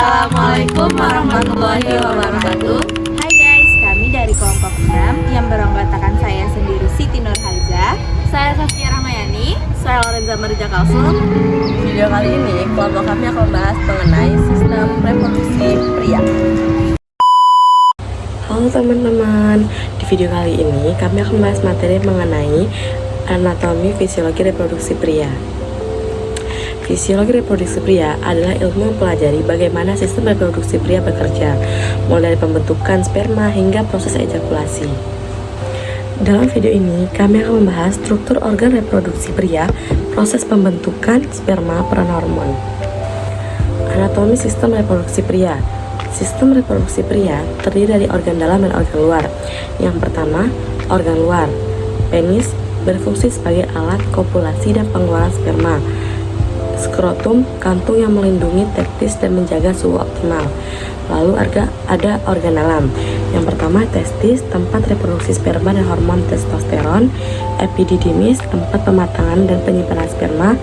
Assalamualaikum warahmatullahi wabarakatuh. Hai guys, kami dari kelompok 6 yang beranggotakan saya sendiri Siti Nurhaliza, Saya Safia Ramayani. saya Lorenza Marija Kalsum. Video kali ini kelompok kami akan membahas mengenai sistem reproduksi pria. Halo teman-teman, di video kali ini kami akan membahas materi mengenai anatomi fisiologi reproduksi pria. Fisiologi reproduksi pria adalah ilmu mempelajari bagaimana sistem reproduksi pria bekerja, mulai dari pembentukan sperma hingga proses ejakulasi. Dalam video ini, kami akan membahas struktur organ reproduksi pria, proses pembentukan sperma, peran hormon. Anatomi sistem reproduksi pria. Sistem reproduksi pria terdiri dari organ dalam dan organ luar. Yang pertama, organ luar. Penis berfungsi sebagai alat kopulasi dan pengeluaran sperma. Skrotum, kantung yang melindungi testis dan menjaga suhu optimal. Lalu ada organ dalam. Yang pertama, testis, tempat reproduksi sperma dan hormon testosteron. Epididymis, tempat pematangan dan penyimpanan sperma.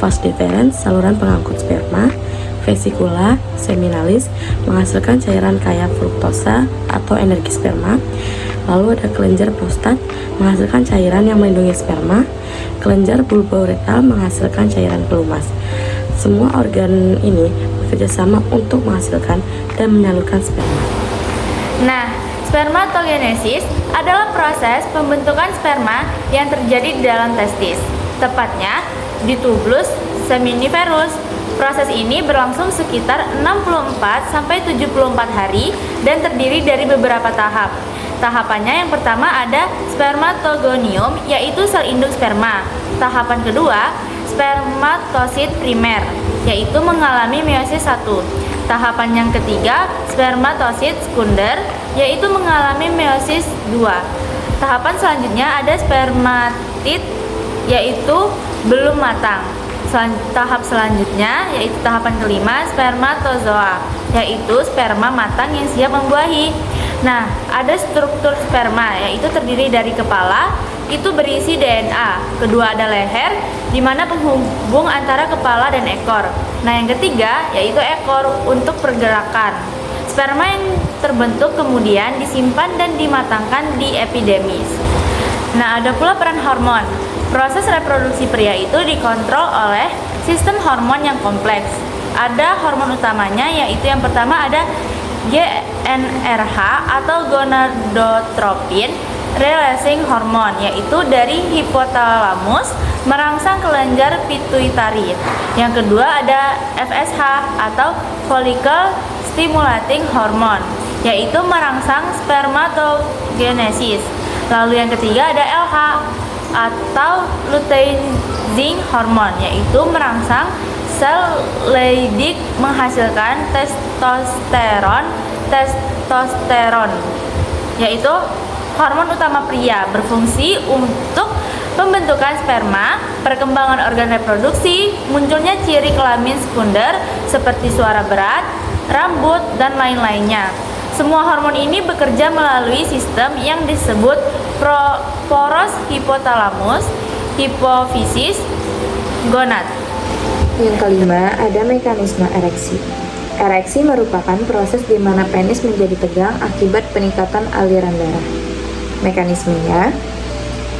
Vas deferens, saluran pengangkut sperma. Vesicula seminalis, menghasilkan cairan kaya fruktosa atau energi sperma. Lalu ada kelenjar prostat, menghasilkan cairan yang melindungi sperma. Kelenjar bulbouretal, menghasilkan cairan pelumas. Semua organ ini bekerja sama untuk menghasilkan dan menyalurkan sperma. Nah, spermatogenesis adalah proses pembentukan sperma yang terjadi di dalam testis, tepatnya di tubulus seminiferus. Proses ini berlangsung sekitar 64-74 hari dan terdiri dari beberapa tahap. Tahapannya yang pertama ada spermatogonium, yaitu sel induk sperma. Tahapan kedua, spermatosit primer, yaitu mengalami meiosis 1. Tahapan yang ketiga, spermatosit sekunder, yaitu mengalami meiosis 2. Tahapan selanjutnya ada spermatid, yaitu belum matang. Tahap selanjutnya yaitu tahapan kelima, spermatozoa, yaitu sperma matang yang siap membuahi. Nah, ada struktur sperma, yaitu terdiri dari kepala, itu berisi DNA. Kedua ada leher, di mana penghubung antara kepala dan ekor. Nah, yang ketiga yaitu ekor untuk pergerakan. Sperma yang terbentuk kemudian disimpan dan dimatangkan di epidermis. Nah, ada pula peran hormon. Proses reproduksi pria itu dikontrol oleh sistem hormon yang kompleks. Ada hormon utamanya, yaitu yang pertama ada GnRH atau gonadotropin releasing hormone, yaitu dari hipotalamus merangsang kelenjar pituitari. Yang kedua ada FSH atau follicle stimulating hormone, yaitu merangsang spermatogenesis. Lalu yang ketiga ada LH atau luteinizing hormone, yaitu merangsang sel Leydig menghasilkan testosteron, yaitu hormon utama pria, berfungsi untuk pembentukan sperma, perkembangan organ reproduksi, munculnya ciri kelamin sekunder seperti suara berat, rambut, dan lain-lainnya. Semua hormon ini bekerja melalui sistem yang disebut poros hipotalamus, hipofisis, gonad. Yang kelima, ada mekanisme ereksi. Ereksi merupakan proses di mana penis menjadi tegang akibat peningkatan aliran darah. Mekanismenya,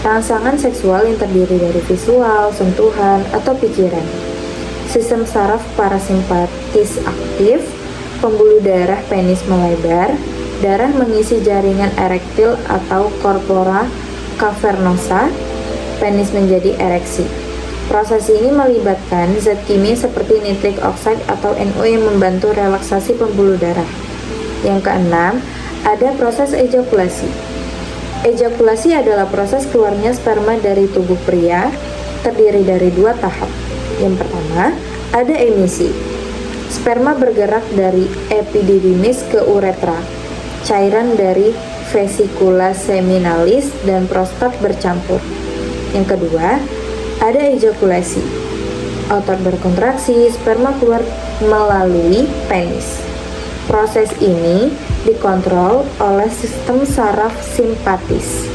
rangsangan seksual yang terdiri dari visual, sentuhan, atau pikiran. Sistem saraf parasimpatis aktif, pembuluh darah penis melebar, darah mengisi jaringan erektil atau corpora cavernosa, penis menjadi ereksi. Proses ini melibatkan zat kimia seperti nitric oxide atau NO yang membantu relaksasi pembuluh darah. Yang keenam, ada proses ejakulasi. Ejakulasi adalah proses keluarnya sperma dari tubuh pria, terdiri dari dua tahap. Yang pertama, ada emisi. Sperma bergerak dari epididymis ke uretra. Cairan dari vesicula seminalis dan prostat bercampur. Yang kedua, ada ejakulasi. Otot berkontraksi, sperma keluar melalui penis. Proses ini dikontrol oleh sistem saraf simpatis.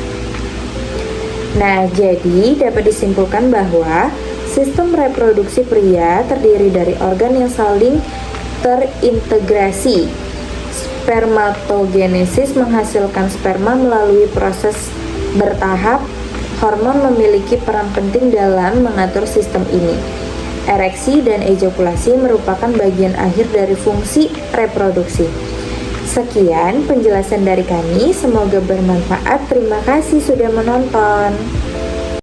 Nah, jadi dapat disimpulkan bahwa sistem reproduksi pria terdiri dari organ yang saling terintegrasi. Spermatogenesis menghasilkan sperma melalui proses bertahap. Hormon memiliki peran penting dalam mengatur sistem ini. Ereksi dan ejakulasi merupakan bagian akhir dari fungsi reproduksi. Sekian penjelasan dari kami, semoga bermanfaat. Terima kasih sudah menonton.